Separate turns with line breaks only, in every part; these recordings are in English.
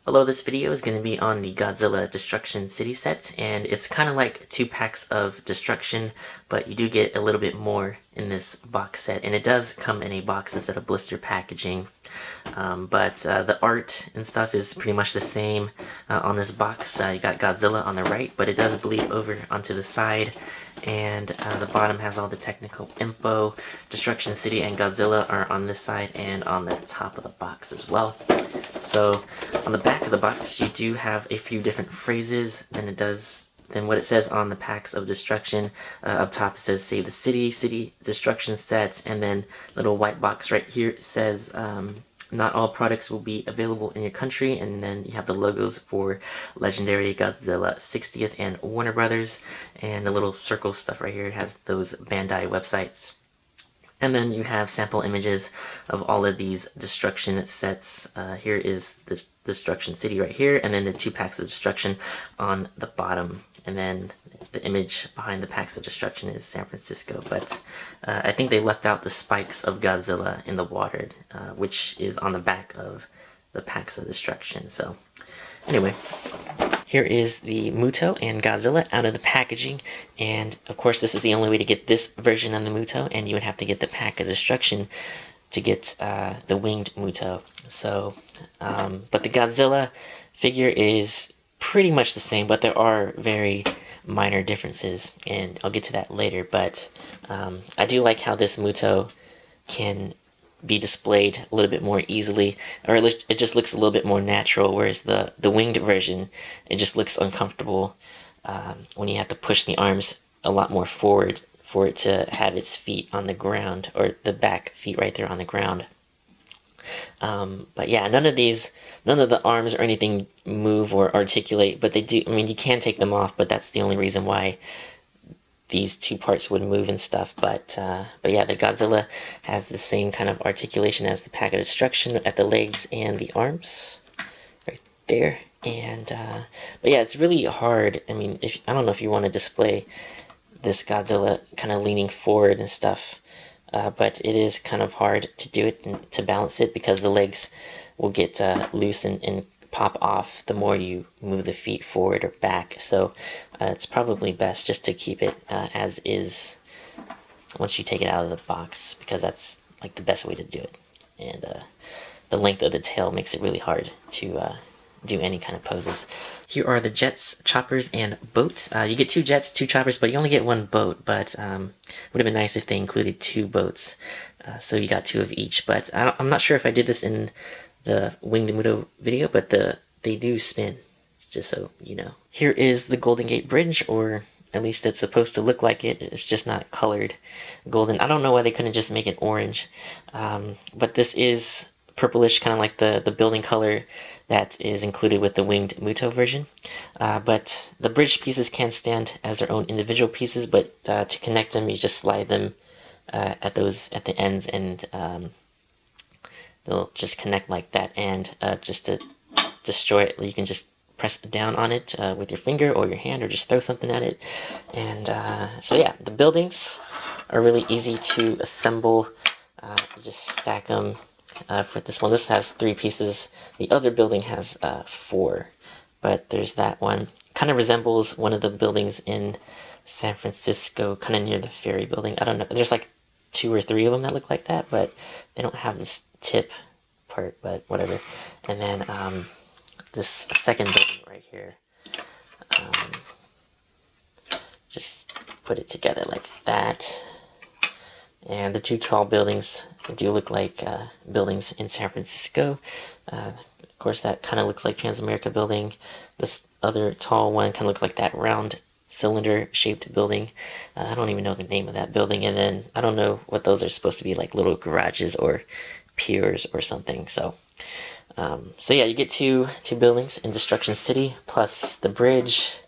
Hello, this video is going to be on the Godzilla Destruction City set, and it's kind of like 2 packs of Destruction, but you do get a little bit more in this box set, and it does come in a box instead of blister packaging. But the art and stuff is pretty much the same on this box. You got Godzilla on the right, but it does bleed over onto the side, and the bottom has all the technical info. Destruction City and Godzilla are on this side and on the top of the box as well. So on the back of the box, you do have a few different phrases than what it says on the packs of destruction. Up top it says save the city destruction sets, and then little white box right here says not all products will be available in your country, and then you have the logos for Legendary, Godzilla 60th, and Warner Brothers, and the little circle stuff right here has those Bandai websites. And then you have sample images of all of these destruction sets. Here is the Destruction City right here, and then the 2 packs of destruction on the bottom. And then the image behind the packs of destruction is San Francisco. But I think they left out the spikes of Godzilla in the water, which is on the back of the packs of destruction. So anyway, here is the MUTO and Godzilla out of the packaging, and of course this is the only way to get this version on the MUTO, and you would have to get the pack of destruction to get the winged MUTO. So, but the Godzilla figure is pretty much the same, but there are very minor differences, and I'll get to that later. But I do like how this MUTO can be displayed a little bit more easily, or it just looks a little bit more natural, whereas the winged version, it just looks uncomfortable when you have to push the arms a lot more forward for it to have its feet on the ground, or the back feet right there on the ground. But yeah, none of the arms or anything move or articulate, but they do. I mean, you can take them off, but that's the only reason why these 2 parts would move and stuff. But yeah, the Godzilla has the same kind of articulation as the pack of destruction at the legs and the arms right there. And but yeah, it's really hard. I mean, I don't know if you want to display this Godzilla kind of leaning forward and stuff, but it is kind of hard to do it and to balance it, because the legs will get loose and pop off the more you move the feet forward or back. So it's probably best just to keep it as is once you take it out of the box, because that's like the best way to do it. And the length of the tail makes it really hard to do any kind of poses. Here are the jets, choppers, and boats. You get 2 jets, 2 choppers, but you only get 1 boat. But it would have been nice if they included 2 boats, so you got 2 of each. But I'm not sure if I did this in the Winged MUTO video, but they do spin, just so you know. Here is the Golden Gate Bridge, or at least it's supposed to look like it. It's just not colored golden. I don't know why they couldn't just make it orange, but this is purplish, kind of like the building color that is included with the Winged MUTO version. But the bridge pieces can stand as their own individual pieces, but to connect them, you just slide them at the ends, and they'll just connect like that. And just to destroy it, you can just press down on it with your finger or your hand, or just throw something at it. And so yeah, the buildings are really easy to assemble. You just stack them. For this one, this has 3 pieces. The other building has 4, but there's that one. Kind of resembles one of the buildings in San Francisco, kind of near the ferry building. I don't know. There's like 2 or 3 of them that look like that, but they don't have this tip part, but whatever. And then this second building right here, just put it together like that. And the 2 tall buildings do look like buildings in San Francisco. Of course, that kind of looks like Transamerica building. This other tall one kind of looks like that round cylinder-shaped building. I don't even know the name of that building. And then I don't know what those are supposed to be, like little garages or piers or something. So, so yeah, you get two buildings in Destruction City, plus the bridge.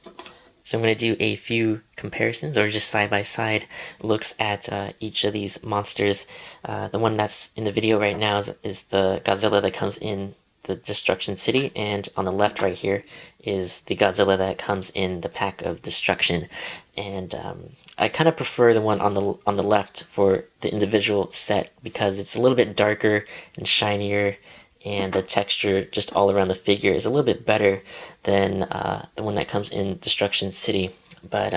So I'm going to do a few comparisons, or just side-by-side looks at each of these monsters. The one that's in the video right now is the Godzilla that comes in the Destruction City, and on the left right here is the Godzilla that comes in the pack of destruction. And I kind of prefer the one on the left for the individual set, because it's a little bit darker and shinier, and the texture just all around the figure is a little bit better than the one that comes in Destruction City. But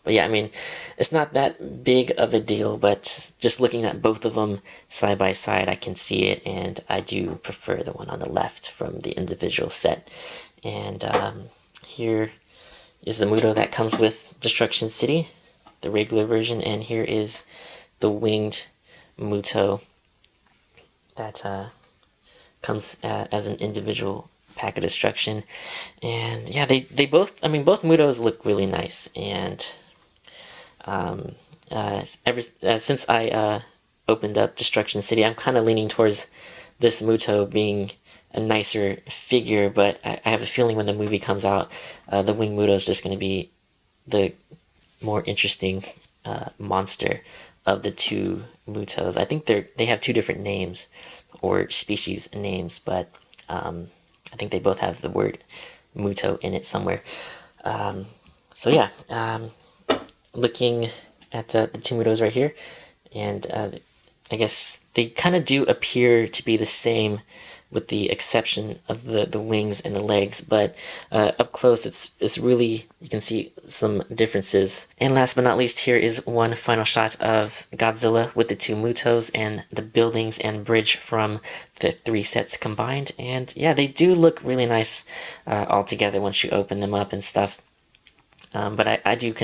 yeah, I mean, it's not that big of a deal, but just looking at both of them side by side, I can see it, and I do prefer the one on the left from the individual set. And here is the MUTO that comes with Destruction City, the regular version, and here is the winged MUTO that comes as an individual pack of destruction. And yeah, they both, I mean, both MUTOs look really nice, and since I opened up Destruction City, I'm kind of leaning towards this MUTO being a nicer figure, but I have a feeling when the movie comes out, the Wing MUTO is just going to be the more interesting monster of the two MUTOs. I think they have two different names, or species names, but I think they both have the word MUTO in it somewhere. So yeah, looking at the two MUTOs right here, and I guess they kind of do appear to be the same, with the exception of the wings and the legs, but up close it's really, you can see some differences. And last but not least, here is one final shot of Godzilla with the two MUTOs and the buildings and bridge from the three sets combined. And yeah, they do look really nice all together once you open them up and stuff. But I do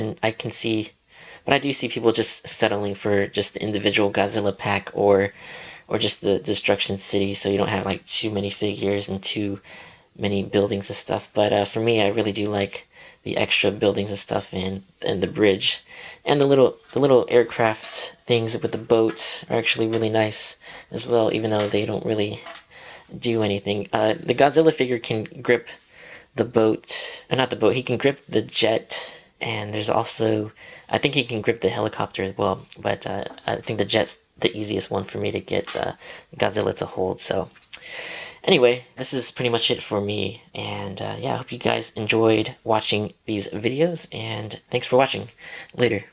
see people just settling for just the individual Godzilla pack, or just the Destruction City, so you don't have like too many figures and too many buildings and stuff. But for me, I really do like the extra buildings and stuff, and the bridge, and the little aircraft things with the boat are actually really nice as well, even though they don't really do anything. The Godzilla figure can grip the boat, or not the boat, he can grip the jet, and there's also, I think he can grip the helicopter as well, but I think the jet's the easiest one for me to get Godzilla to hold. So anyway, this is pretty much it for me, and yeah, I hope you guys enjoyed watching these videos, and thanks for watching. Later.